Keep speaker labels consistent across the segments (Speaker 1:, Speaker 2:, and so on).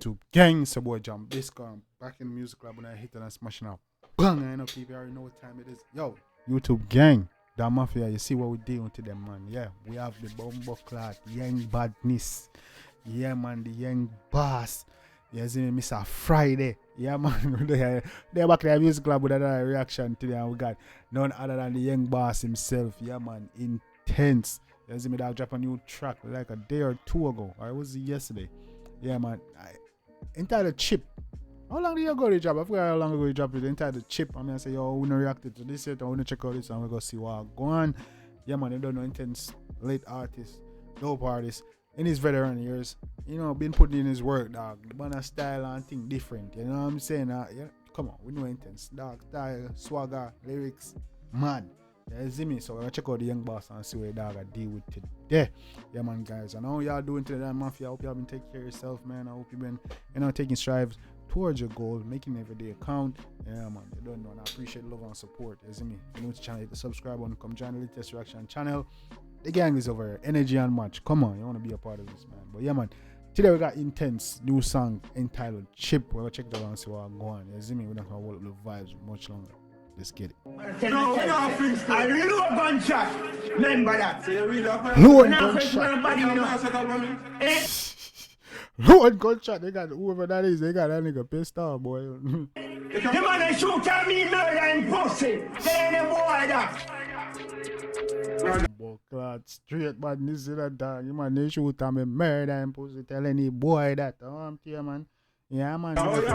Speaker 1: YouTube gang, it's your boy Jambisco. I'm back in the music club when I hit it and smashing up. Bang! I know people already know what time it is. Yo, YouTube gang, that mafia, you see what we doing to them, man. Yeah, we have the bumbo clot, young badness. Yeah, man, the young boss. You see me, Mr. Friday. Yeah, man, they're back in the music club with another reaction today, and we got none other than the young boss himself. Yeah, man, Intence. You see me, that drop a new track like a day or two ago, or it was yesterday. Yeah, man. Entitled Chippp. How long do you go to drop? I forgot how long ago you dropped it. Entitled Chippp. I mean, I say, yo, we not reacted to this yet. I want to check out this and we go see what going on. Yeah, man, you don't know Intence, late artist, dope artist. In his veteran years, you know, been putting in his work, dog. The man style and thing different. You know what I'm saying? Yeah, come on, we know Intence, dog, style, swagger, lyrics, man. Yeah, see me. So I'll check out the young boss and see what dog I deal with today. Yeah, man, guys. I know y'all doing today, mafia. I hope y'all been taking care of yourself, man. I hope you've been, you know, taking strides towards your goal, making every day count. Yeah, man. You don't know, and I appreciate the love and support. You see me? If you're new to the channel, hit the subscribe button. Come join the latest reaction channel. The gang is over here. Energy and match. Come on, you want to be a part of this, man. But yeah, man. Today we got Intence, new song entitled Chippp. We're gonna check it out and see what's going on. You see me? We're not gonna hold up the vibes much longer. Let's get it.
Speaker 2: No, I real gunshot. Remember that.
Speaker 1: Load gunshot. They got whoever that is. They got that nigga pissed off, boy.
Speaker 2: The man that shoot at me, murder and pussy. Tell the boy that.
Speaker 1: Boy, clad straight badness in that dog. You man, they shoot at me, murder and pussy. Tell any boy that. I'm here, man. Yeah, man.
Speaker 2: Oh, me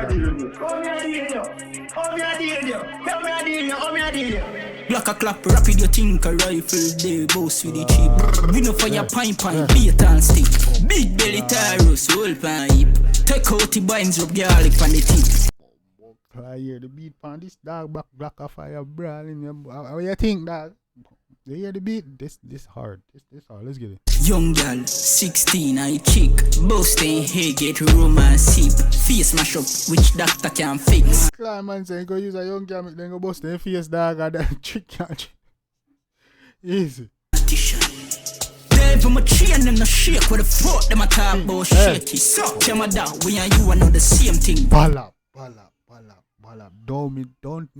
Speaker 2: a deal.
Speaker 3: Black a clap, rapid you think a rifle, they boss with the cheap. We no fire pipe, beat and stick. Big belly Tyrus, whole pipe. Take out the binds up garlic on the tip.
Speaker 1: I hear the beat on this dog back, black a fire brawling. How you think, dog? You hear the beat? This hard. This hard. Let's get it.
Speaker 3: Young girl, 16, I chick. Boasting, hey, get romance sip. Face mash up, which doctor can fix.
Speaker 1: Clan man saying go use a young girl, then go bust their face, dog, and that trick can't. Easy.
Speaker 3: They from a chain them no shake. What the fuck them a talk about shaky. So, them a down, we and you are not the same thing.
Speaker 1: Balla. Don't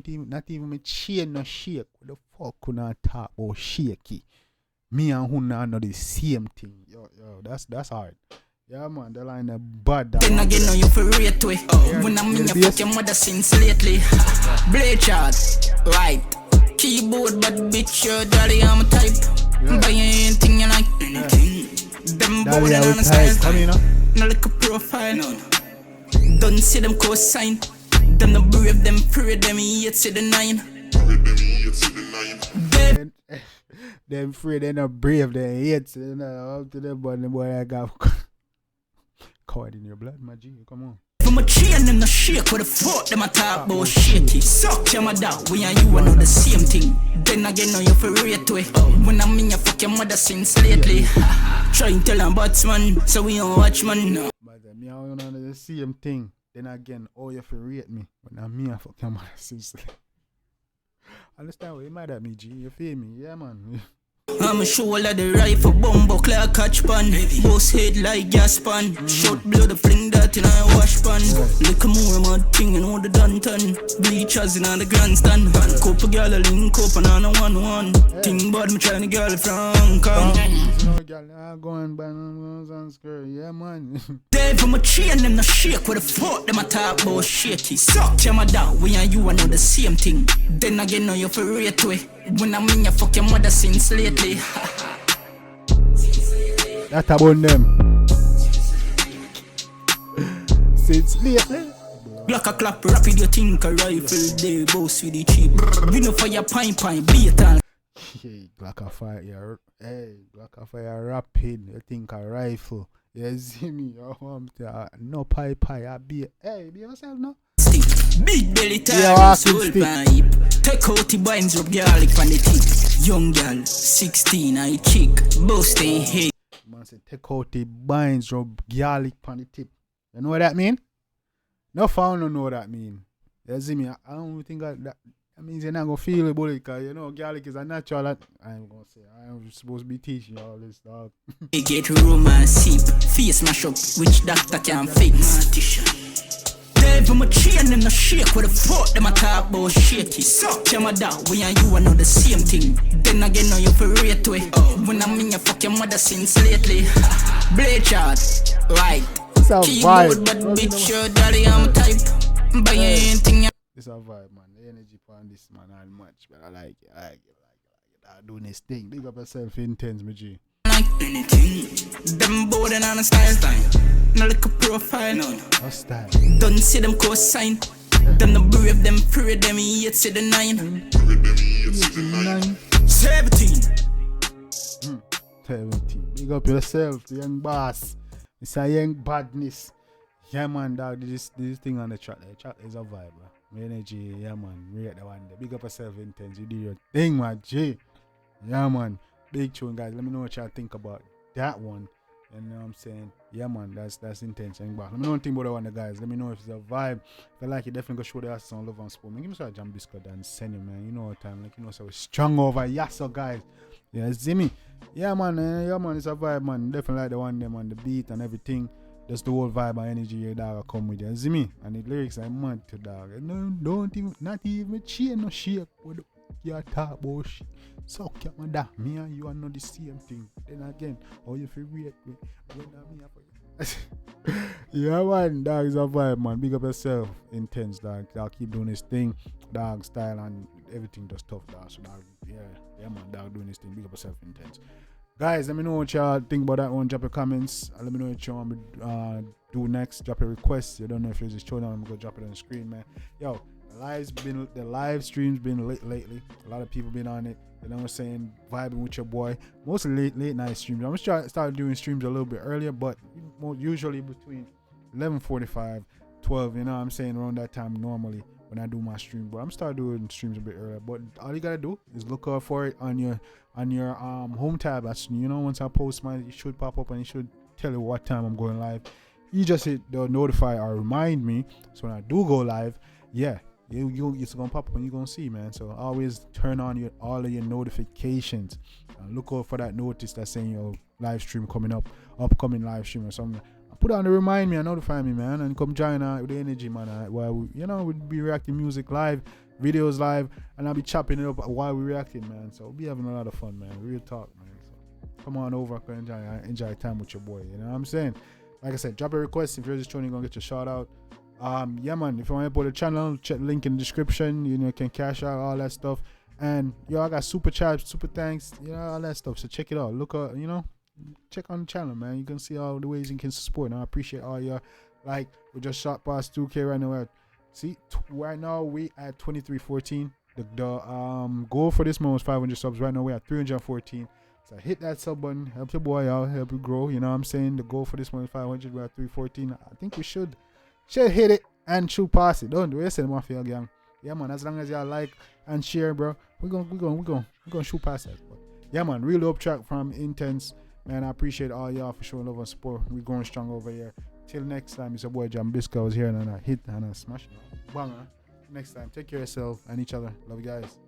Speaker 1: even, not even me chain no shake. What the fuck could not talk about shaky? Me and who not know the same thing. Yo, that's hard. Yeah, man, the line is bad.
Speaker 3: Then again, now you for rate way. When I'm in your fucking mother since lately. Blade chart, right. Keyboard, but bitch, your daddy, I'm a type. Buy anything you like. Them board and on the style. No look a profile. Don't see them co-sign. Them no brave, them afraid, them 8 to the 9.
Speaker 1: Them afraid, they not brave, they 8 to the 9. Up to them, but the boy I got caught in your blood, my G, come on.
Speaker 3: From a chain, them no shake, what the fuck, them a talk about shaky. Suck them a dog, we and you are not the same thing. Then again, now you for rate way. When I'm in your fucking mother since lately. Try and tell them batsman, so we don't watch man.
Speaker 1: But me and you know the same thing. Then again, oh, you for rate me. When I'm me, I fuck your mother since. Understand what you mad at me, G? You feel me? Yeah, man.
Speaker 3: I'm a shoulder the rifle, bumbo clear catch pan. Boss head like gas pan. Short blood, fling that in a wash pan. Look more mad thing and all the done. Bleachers in the grandstand. Couple girl a link up and on a 1-1. Think about me trying to girl from come.
Speaker 1: No girl, going by no skirt. Yeah, man.
Speaker 3: They from a chain, them no shake. What the fuck them a talk about shaky. Suck them a dog, we and you are not the same thing. Then again, now you for rate way. When I'm in your fucking mother since lately.
Speaker 1: That about them. Since lately.
Speaker 3: Black a clap, rapid you think a rifle. They boss with the cheap. We no fire pipe, beat and.
Speaker 1: Hey, Black a fire, rapid. You think a rifle. You see me? No pipe, I be. Hey, be yourself now.
Speaker 3: Big belly Tyrus, whole pipe. Take out the binds up garlic on the tip. Young girl, 16, I chick. Boasting, hey.
Speaker 1: Man say take out the binds rub garlic on the tip. You know what that mean? No found don't know what that mean. You see me? I don't think that That means you're not gonna feel it, bully, cause you know garlic is a natural. I'm gonna say I'm supposed to be teaching you all this, dog.
Speaker 3: Get room and seep, face mash up, which doctor can fix. Dave, I'm a chain in the shake, what the fuck them a talk about shaky. Suck your mother, we and you are not the same thing. Then again, now you for rate way. When I'm in your fucking mother since lately. Blade chart, right. Keyboard, but bitch, your daddy, I'm a type. Buy anything.
Speaker 1: It's a vibe, man. The energy on this, man, not much, but I like it. I like it. I'm doing this thing. Big up yourself, Intence, my G.
Speaker 3: Like anything. Them board and on a style. No look a profile.
Speaker 1: What's style?
Speaker 3: Don't see them co-sign. Them the brave, them pray, them 8 to the 9. 17.
Speaker 1: 17. Big up yourself, the young boss. It's a young badness. Yeah, man, dog. This thing on the track. The track is a vibe, bro. My energy, yeah, man. Rate the one there. Big up yourself, Intence. You do your thing, my G. Yeah, man. Big tune, guys. Let me know what y'all think about that one. You know what I'm saying? Yeah, man. That's Intence. Let me know what you think about that one, guys. Let me know if it's a vibe. If I like it, definitely go show the ass some love and support. Man, give me some Jambisco and send you, man. You know what time. Like, you know, so we're strong over. Yes, so guys. Yeah, see me. Yeah, man. Yeah, man. It's a vibe, man. Definitely like the one there, man. The beat and everything. Just the whole vibe and energy your dog come with you. See me? And the lyrics are mad to dog. No, don't even, not even chain no shake. What the fuck you talk about shit? Suck your mother. Me and you are not the same thing. Then again, how you feel rate me? When I'm here. Yeah, man. Dog is a vibe, man. Big up yourself. Intence, dog. I'll keep doing this thing. Dog style and everything just tough, dog. So, dog, yeah, man. Dog doing this thing. Big up yourself, Intence. Guys, let me know what y'all think about that one. Drop your comments. Let me know what you want me to do next. Drop a request. You don't know if you're just showing up. I'm gonna drop it on the screen, man. Yo, the live stream's been lit lately. A lot of people been on it. You know what I'm saying? Vibing with your boy. Mostly late night streams. I'm gonna start doing streams a little bit earlier, but usually between 11:45, 12. You know what I'm saying? Around that time normally when I do my stream. But I'm start doing streams a bit earlier. But all you gotta do is look out for it on your home tab. That's, you know, once I post mine, it should pop up and it should tell you what time I'm going live. You just hit the notify or remind me, so when I do go live, yeah, it's gonna pop up and you're gonna see, man. So always turn on all of your notifications and look out for that notice that's saying your live stream coming up, upcoming live stream or something. Put on to remind me and notify me, man, and come join with the energy, man. While we'll be reacting music live, videos live, and I'll be chopping it up while we're reacting, man. So we'll be having a lot of fun, man. Real talk, man. So come on over and enjoy time with your boy. You know what I'm saying? Like I said, drop a request if you're just joining. You're gonna get your shout out. Yeah, man. If you want to support the channel, check the link in the description. You know, you can cash out all that stuff. And I got super chats, super thanks, all that stuff. So check it out. Look out, check on the channel, man. You can see all the ways you can support. And I appreciate all your we just shot past 2K right now. Right now we at 2314. The goal for this month was 500 subs. Right now we at 314. So hit that sub button, help your boy out, help you grow. You know what I'm saying? The goal for this month is 500. We're at 314. I think we should hit it and should pass it. Don't do it, Mafia gang. Yeah, man. As long as y'all like and share, bro, we're gonna shoot past that. But yeah, man. Real dope track from Intence. Man, I appreciate all y'all for showing love and support. We're going strong over here. Till next time, it's your boy Jambisco. I was here and I hit and I smash. Banger. Next time, take care of yourself and each other. Love you guys.